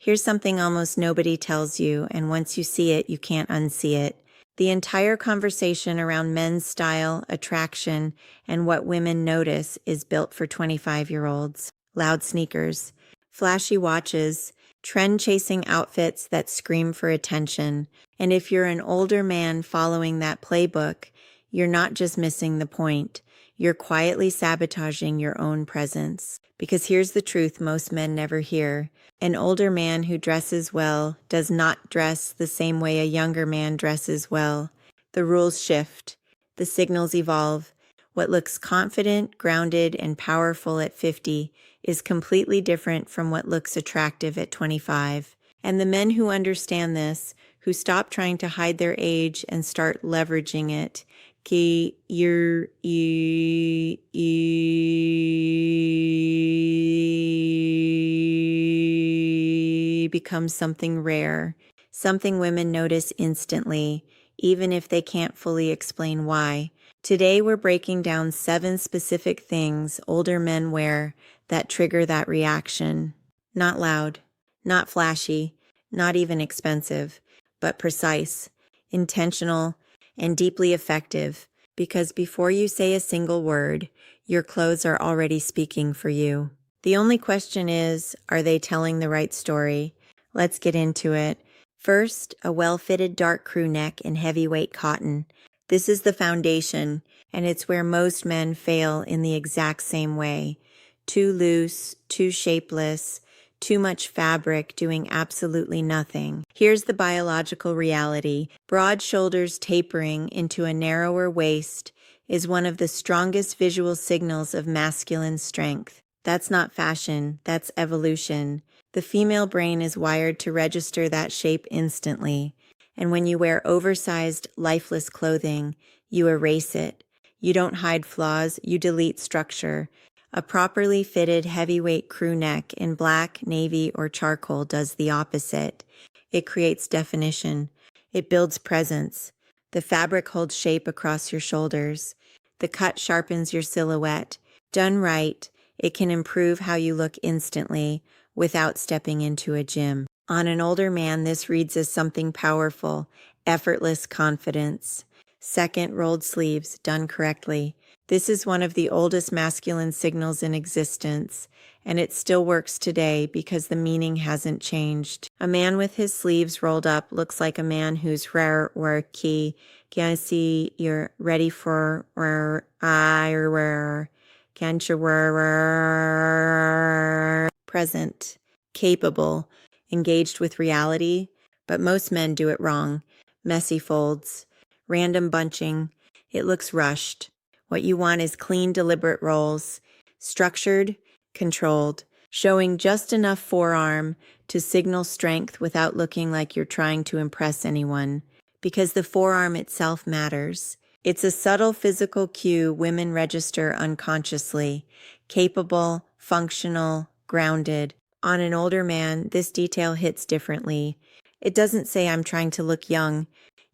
Here's something almost nobody tells you, and once you see it, you can't unsee it. The entire conversation around men's style, attraction, and what women notice is built for 25-year-olds. Loud sneakers, flashy watches, trend-chasing outfits that scream for attention. And if you're an older man following that playbook, you're not just missing the point. You're quietly sabotaging your own presence. Because here's the truth most men never hear. An older man who dresses well does not dress the same way a younger man dresses well. The rules shift. The signals evolve. What looks confident, grounded, and powerful at 50 is completely different from what looks attractive at 25. And the men who understand this, who stop trying to hide their age and start leveraging it, becomes something rare, something women notice instantly, even if they can't fully explain why. Today we're breaking down 7 specific things older men wear that trigger that reaction. Not loud, not flashy, not even expensive, but precise, intentional, and deeply effective, because before you say a single word, your clothes are already speaking for you. The only question is, are they telling the right story? Let's get into it. First, a well-fitted dark crew neck in heavyweight cotton. This is the foundation, and it's where most men fail in the exact same way. Too loose, too shapeless, too much fabric doing absolutely nothing. Here's the biological reality. Broad shoulders tapering into a narrower waist is one of the strongest visual signals of masculine strength. That's not fashion, that's evolution. The female brain is wired to register that shape instantly. And when you wear oversized, lifeless clothing, you erase it. You don't hide flaws, you delete structure. A properly fitted heavyweight crew neck in black, navy, or charcoal does the opposite. It creates definition. It builds presence. The fabric holds shape across your shoulders. The cut sharpens your silhouette. Done right, it can improve how you look instantly without stepping into a gym. On an older man, this reads as something powerful, effortless confidence. Second, rolled sleeves, done correctly. This is one of the oldest masculine signals in existence, and it still works today because the meaning hasn't changed. A man with his sleeves rolled up looks like a man who's rare worky. Can see you're ready for can't you present, capable, engaged with reality, but most men do it wrong. Messy folds, random bunching, it looks rushed. What you want is clean, deliberate rolls, structured, controlled, showing just enough forearm to signal strength without looking like you're trying to impress anyone, because the forearm itself matters. It's a subtle physical cue women register unconsciously, capable, functional, grounded. On an older man, this detail hits differently. It doesn't say I'm trying to look young.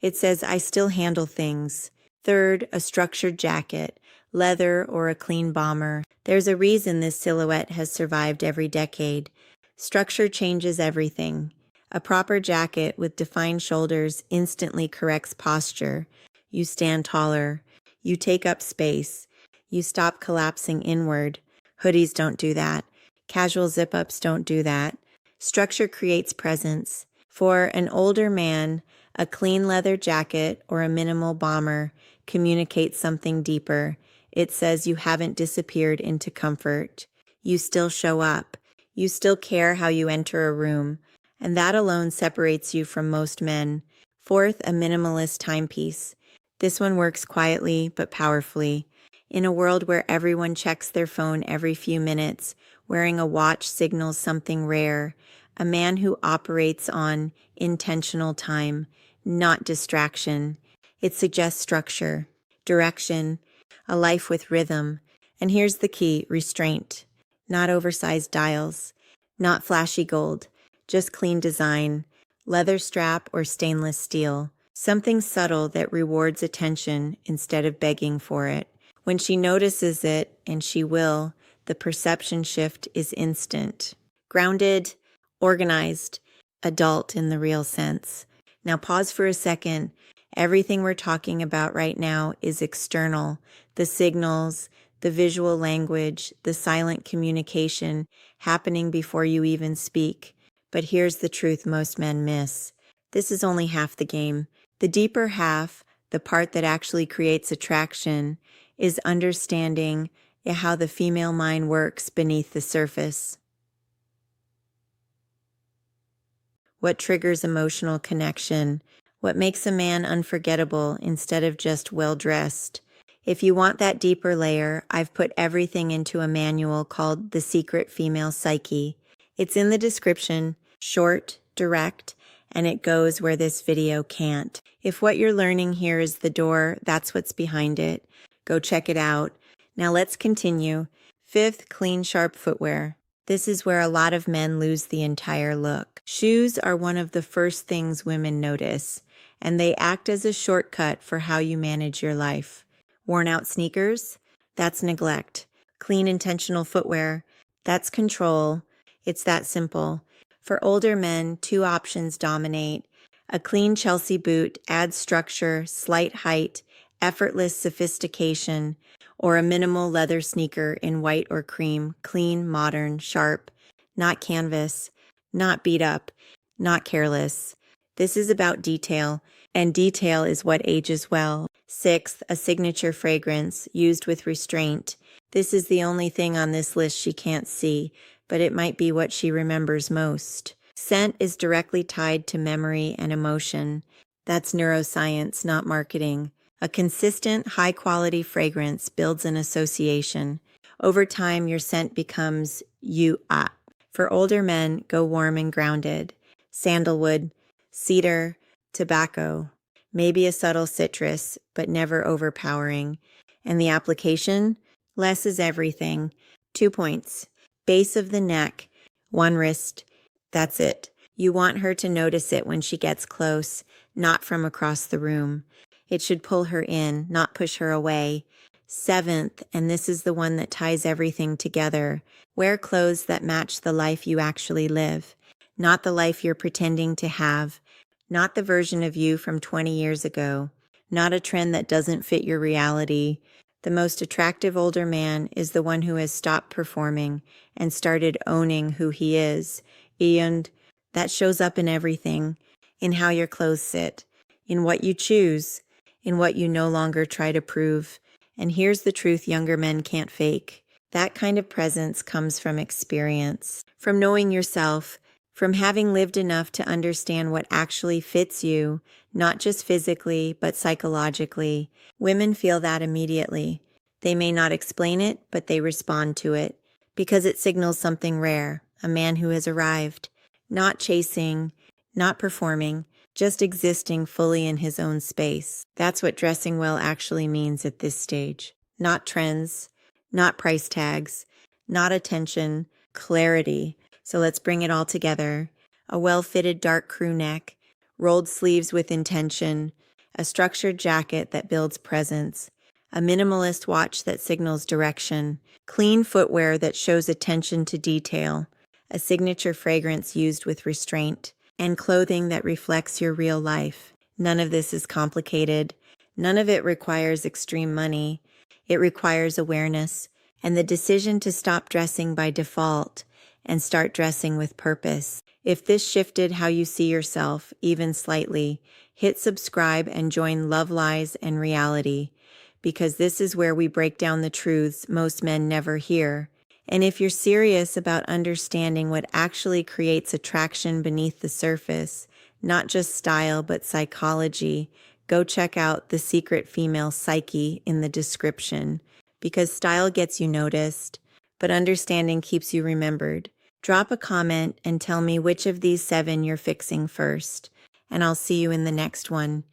It says I still handle things. Third, a structured jacket, leather or a clean bomber. There's a reason this silhouette has survived every decade. Structure changes everything. A proper jacket with defined shoulders instantly corrects posture. You stand taller. You take up space. You stop collapsing inward. Hoodies don't do that. Casual zip-ups don't do that. Structure creates presence. For an older man, a clean leather jacket or a minimal bomber communicates something deeper. It says you haven't disappeared into comfort. You still show up. You still care how you enter a room. And that alone separates you from most men. Fourth, a minimalist timepiece. This one works quietly but powerfully. In a world where everyone checks their phone every few minutes, wearing a watch signals something rare. A man who operates on intentional time, not distraction. It suggests structure, direction, a life with rhythm. And here's the key, restraint. Not oversized dials, not flashy gold, just clean design, leather strap or stainless steel. Something subtle that rewards attention instead of begging for it. When she notices it, and she will, the perception shift is instant. Grounded, organized, adult in the real sense. Now pause for a second. Everything we're talking about right now is external. The signals, the visual language, the silent communication happening before you even speak. But here's the truth most men miss. This is only half the game. The deeper half, the part that actually creates attraction, is understanding how the female mind works beneath the surface. What triggers emotional connection? What makes a man unforgettable instead of just well-dressed? If you want that deeper layer, I've put everything into a manual called The Secret Female Psyche. It's in the description, short, direct, and it goes where this video can't. If what you're learning here is the door, that's what's behind it. Go check it out. Now let's continue. 5th, clean, sharp footwear. This is where a lot of men lose the entire look. Shoes are one of the first things women notice, and they act as a shortcut for how you manage your life. Worn out sneakers? That's neglect. Clean, intentional footwear? That's control. It's that simple. For older men, 2 options dominate. A clean Chelsea boot adds structure, slight height, effortless sophistication, or a minimal leather sneaker in white or cream, clean, modern, sharp, not canvas, not beat up, not careless. This is about detail, and detail is what ages well. 6th, a signature fragrance used with restraint. This is the only thing on this list she can't see, but it might be what she remembers most. Scent is directly tied to memory and emotion. That's neuroscience, not marketing. A consistent, high-quality fragrance builds an association. Over time, your scent becomes you-ah. For older men, go warm and grounded. Sandalwood, cedar, tobacco, maybe a subtle citrus, but never overpowering. And the application? Less is everything. 2 points. Base of the neck, 1 wrist. That's it. You want her to notice it when she gets close, not from across the room. It should pull her in, not push her away. 7th, and this is the one that ties everything together, wear clothes that match the life you actually live, not the life you're pretending to have, not the version of you from 20 years ago, not a trend that doesn't fit your reality. The most attractive older man is the one who has stopped performing and started owning who he is. And that shows up in everything, in how your clothes sit, in what you choose, in what you no longer try to prove. And here's the truth younger men can't fake. That kind of presence comes from experience, from knowing yourself, from having lived enough to understand what actually fits you, not just physically, but psychologically. Women feel that immediately. They may not explain it, but they respond to it, because it signals something rare, a man who has arrived, not chasing, not performing, just existing fully in his own space. That's what dressing well actually means at this stage. Not trends, not price tags, not attention, clarity. So let's bring it all together. A well-fitted dark crew neck, rolled sleeves with intention, a structured jacket that builds presence, a minimalist watch that signals direction, clean footwear that shows attention to detail, a signature fragrance used with restraint, and clothing that reflects your real life. None of this is complicated. None of it requires extreme money. It requires awareness and the decision to stop dressing by default and start dressing with purpose. If this shifted how you see yourself, even slightly, hit subscribe and join Love Lies and Reality, because this is where we break down the truths most men never hear. And if you're serious about understanding what actually creates attraction beneath the surface, not just style but psychology, go check out The Secret Female Psyche in the description, because style gets you noticed, but understanding keeps you remembered. Drop a comment and tell me which of these 7 you're fixing first, and I'll see you in the next one.